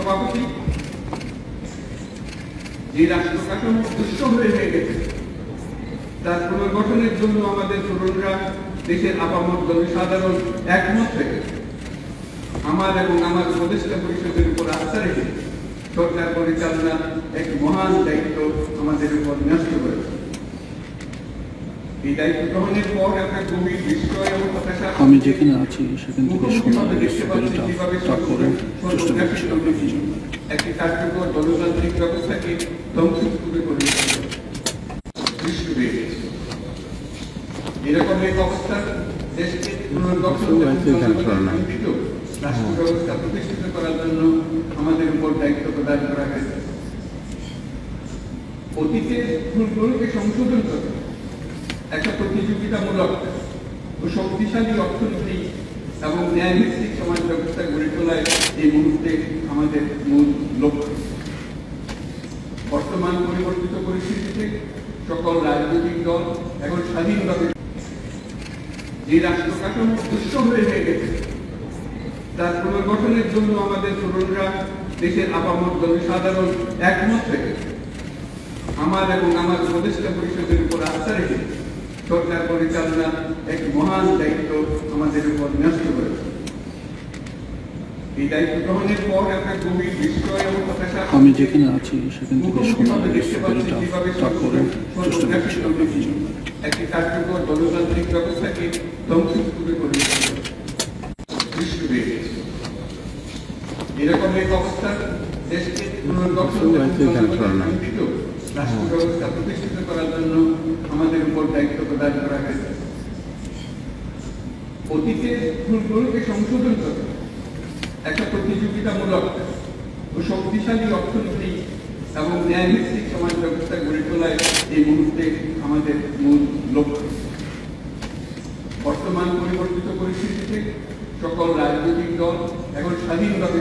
সভাপতি, যে রাষ্ট্র কাঠামো দুঃসহ হয়ে গেছে তার পুনর্গঠনের জন্য আমাদের তরুণরা, দেশের আপামর জনসাধারণ একমত হয়ে গেছে। আমার এবং আমার উপদেষ্টা পরিষদের উপর আস্থা রেখে সরকার পরিচালনার এক মহান দায়িত্ব আমাদের উপর ন্যস্ত করেছে। এই দায়িত্ব গ্রহণের পর একটা গভীর বিস্ময় এবং হতাশা আমি যেখানে আছি সেখান থেকে শোনা একটি কার্যকর গণতান্ত্রিক ব্যবস্থাকে ধ্বংসস্তূপে পরিণত দৃশ্য হয়ে গেছে। এরকম এক অবস্থার দেশকে পুনর্গঠন রাষ্ট্র ব্যবস্থা প্রতিষ্ঠিত করার জন্য আমাদের উপর দায়িত্ব প্রদান করা হয়েছে। অতীতের ভুলগুলোকে সংশোধন করে একটা প্রতিযোগিতামূলক ও শক্তিশালী অর্থনীতি এবং ন্যায়ভিত্তিক সমাজ ব্যবস্থা গড়ে তোলায় এই মুহূর্তে আমাদের মূল লক্ষ্য। বর্তমান পরিবর্তিত পরিস্থিতিতে সকল রাজনৈতিক দল এখন স্বাধীনভাবে যে রাষ্ট্র কাঠামো দুঃসহ হয়ে গেছে তার পুনর্গঠনের জন্য আমাদের তরুণরা, দেশের আপামর জনসাধারণ একমত হয়ে গেছে। আমার এবং আমার উপদেষ্টা পরিষদের উপর আস্থা রেখে সরকার পরিচালনার এক মহান দায়িত্ব আমাদের উপর ন্যস্ত করেছে। এই দায়িত্ব গ্রহণের পর একটা গভীর বিস্ময় এবং হতাশা আমি যেখানে আছি সেখান থেকে একটি কার্যকর গণতান্ত্রিক ব্যবস্থাকে ধ্বংসস্তূপে পরিণত দৃশ্য হয়ে গেছে। এরকম এক অবস্থার দেশকে পুনর্গঠন রাষ্ট্র ব্যবস্থা প্রতিষ্ঠিত করার জন্য আমাদের উপর দায়িত্ব প্রদান করা হয়েছে। অতীতের ভুলগুলোকে সংশোধন করে একটা প্রতিযোগিতামূলক ও শক্তিশালী অর্থনীতি এবং ন্যায়ভিত্তিক সমাজ ব্যবস্থা গড়ে তোলায় এই মুহূর্তে আমাদের মূল লক্ষ্য। বর্তমান পরিবর্তিত পরিস্থিতিতে সকল রাজনৈতিক দল এখন স্বাধীনভাবে